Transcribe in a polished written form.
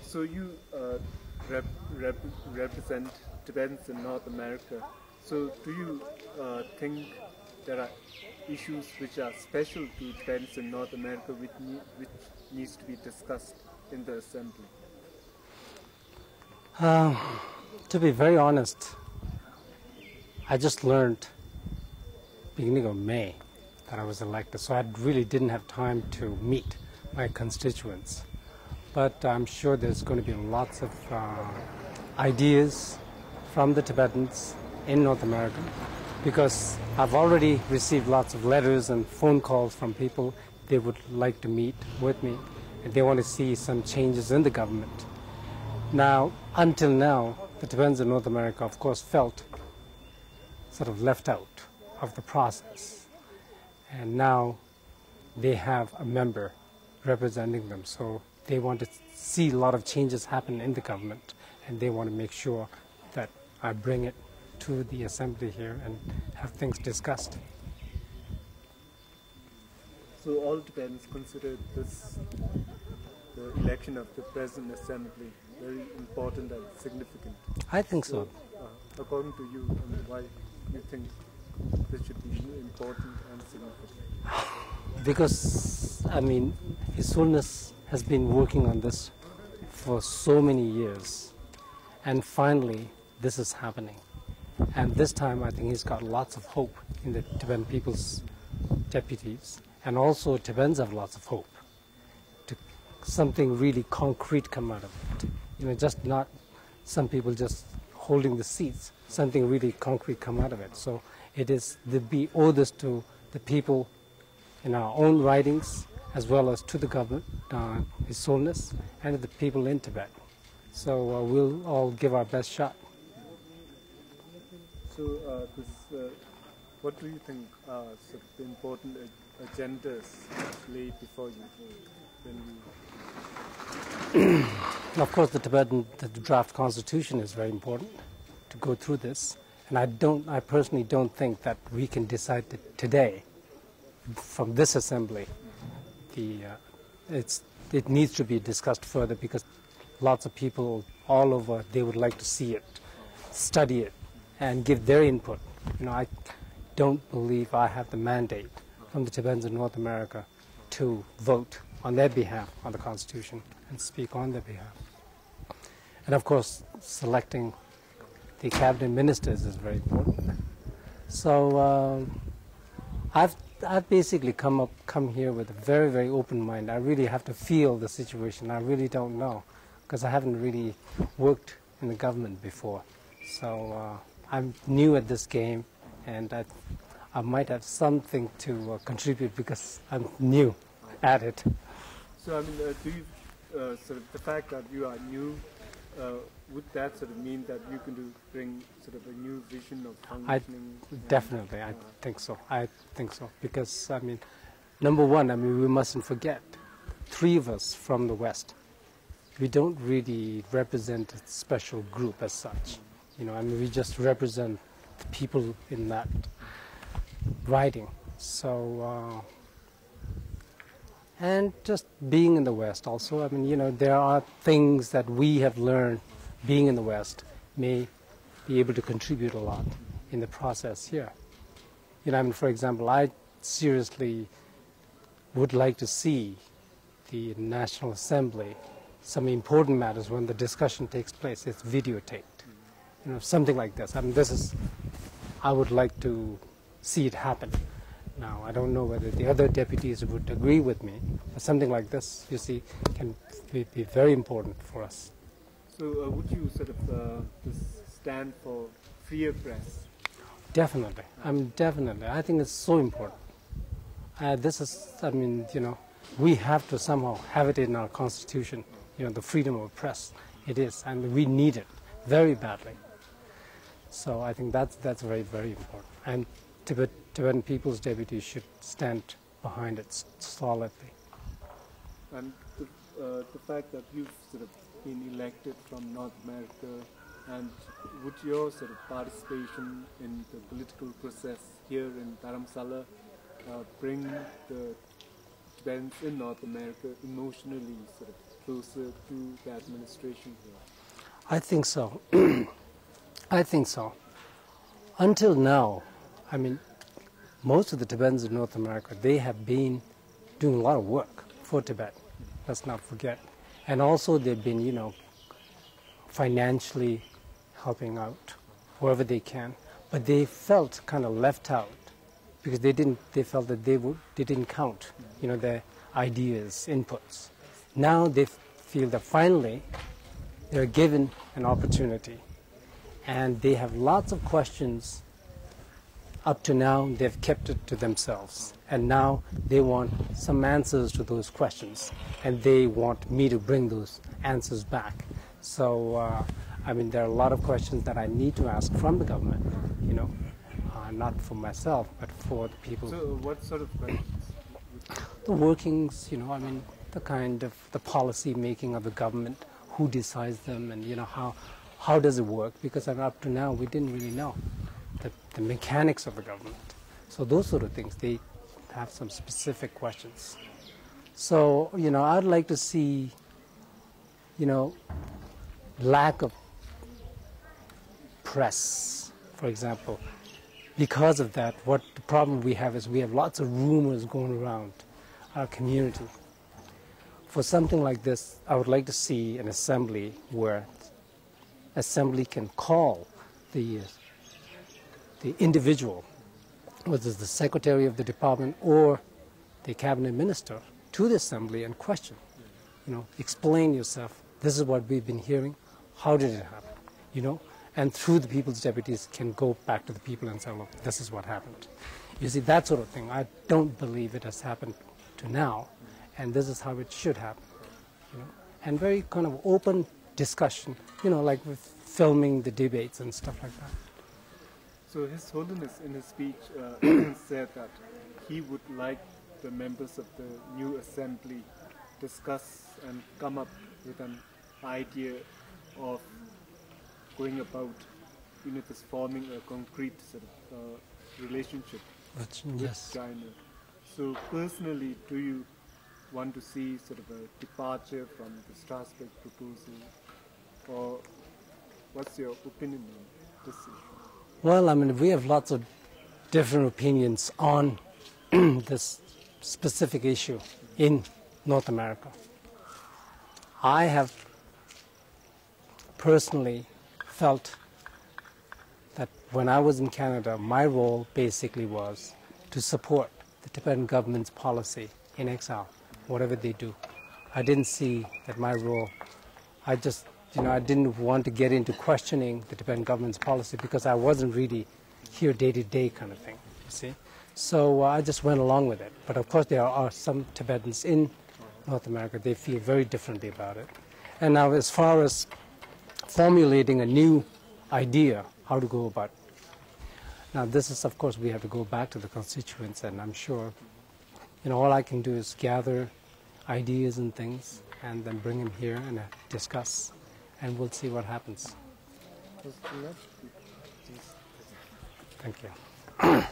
So you rep, rep, represent Tibetans in North America. So do you think there are issues which are special to Tibetans in North America which needs to be discussed in the assembly? To be very honest, I just learned beginning of May that I was elected, so I really didn't have time to meet my constituents. But I'm sure there's going to be lots of ideas from the Tibetans in North America, because I've already received lots of letters and phone calls from people. They would like to meet with me, and they want to see some changes in the government. Now, until now, the Tibetans in North America, of course, felt sort of left out of the process. And now they have a member representing them. So they want to see a lot of changes happen in the government, and they want to make sure that I bring it to the assembly here and have things discussed. So all Tibetans consider this, the election of the present assembly, very important and significant. I think so. According to you, why you think this should be important and significant? Because, I mean, His Holiness has been working on this for so many years, and finally this is happening. And this time I think he's got lots of hope in the Tibetan people's deputies, and also Tibetans have lots of hope to something really concrete come out of it. You know, just not some people just holding the seats, something really concrete come out of it. So it is, we owe this to the people in our own writings, as well as to the government, His Holiness, and to the people in Tibet. So we'll all give our best shot. So what do you think are sort of the important agendas laid before you when you... Of course, the draft constitution is very important to go through this, and I personally don't think that we can decide that today from this assembly. It needs to be discussed further, because lots of people all over, they would like to see it, study it, and give their input. You know, I don't believe I have the mandate from the Tibetans in North America to vote on their behalf on the Constitution and speak on their behalf. And of course, selecting the cabinet ministers is very important. So I've basically come here with a very, very open mind. I really have to feel the situation. I really don't know, because I haven't really worked in the government before. So I'm new at this game, and I might have something to contribute because I'm new at it. So I mean, do you sort of the fact that you are new, would that sort of mean that you can bring sort of a new vision of functioning? Definitely, I think so. I think so, because I mean, number one, I mean, we mustn't forget, 3 of us from the West, we don't really represent a special group as such. You know, I mean, we just represent the people in that writing. So, and just being in the West also, I mean, you know, there are things that we have learned being in the West may be able to contribute a lot in the process here. You know, I mean, for example, I seriously would like to see the National Assembly, some important matters when the discussion takes place, it's videotaped. You know, something like this. I mean, I would like to see it happen. Now, I don't know whether the other deputies would agree with me, but something like this, you see, can be very important for us. So would you sort of stand for freer press? Definitely. I mean, definitely. I think it's so important. I mean, you know, we have to somehow have it in our constitution, you know, the freedom of press. It is, and we need it very badly. So I think that's very, very important. And Tibetan people's deputies should stand behind it solidly. And the fact that you've sort of been elected from North America, and would your sort of participation in the political process here in Dharamsala bring the Tibetans in North America emotionally sort of closer to the administration here? I think so. I think so. Until now, I mean, most of the Tibetans in North America, they have been doing a lot of work for Tibet. Let's not forget. And also they've been, financially helping out wherever they can. But they felt kind of left out because they felt that they didn't count, their ideas, inputs. Now they feel that finally they're given an opportunity and they have lots of questions. Up to now, they've kept it to themselves. And now they want some answers to those questions. And they want me to bring those answers back. So, there are a lot of questions that I need to ask from the government, not for myself, but for the people. So what sort of questions? The workings, the kind of the policy making of the government, who decides them, and, how does it work? Because up to now, we didn't really know the mechanics of the government. So those sort of things, they have some specific questions. So, I'd like to see, lack of press, for example. Because of that, what the problem we have is we have lots of rumors going around our community. For something like this, I would like to see an assembly where assembly can call the individual, whether it's the secretary of the department or the cabinet minister, to the assembly and question, explain yourself. This is what we've been hearing. How did it happen? And through the people's deputies can go back to the people and say, look, this is what happened. You see, that sort of thing, I don't believe it has happened to now, and this is how it should happen. And very kind of open discussion, like with filming the debates and stuff like that. So His Holiness in his speech said that he would like the members of the new assembly discuss and come up with an idea of going about, this forming a concrete sort of relationship with China. So personally, do you want to see sort of a departure from the Strasbourg proposal, or what's your opinion on this issue? Well, we have lots of different opinions on this specific issue in North America. I have personally felt that when I was in Canada, my role basically was to support the Tibetan government's policy in exile, whatever they do. I didn't see that my role, I didn't want to get into questioning the Tibetan government's policy because I wasn't really here day to day kind of thing, you see. So I just went along with it. But of course there are some Tibetans in North America, they feel very differently about it. And now as far as formulating a new idea, how to go about it. Now this is, of course, we have to go back to the constituents, and I'm sure, all I can do is gather ideas and things and then bring them here and discuss, and we'll see what happens. Thank you.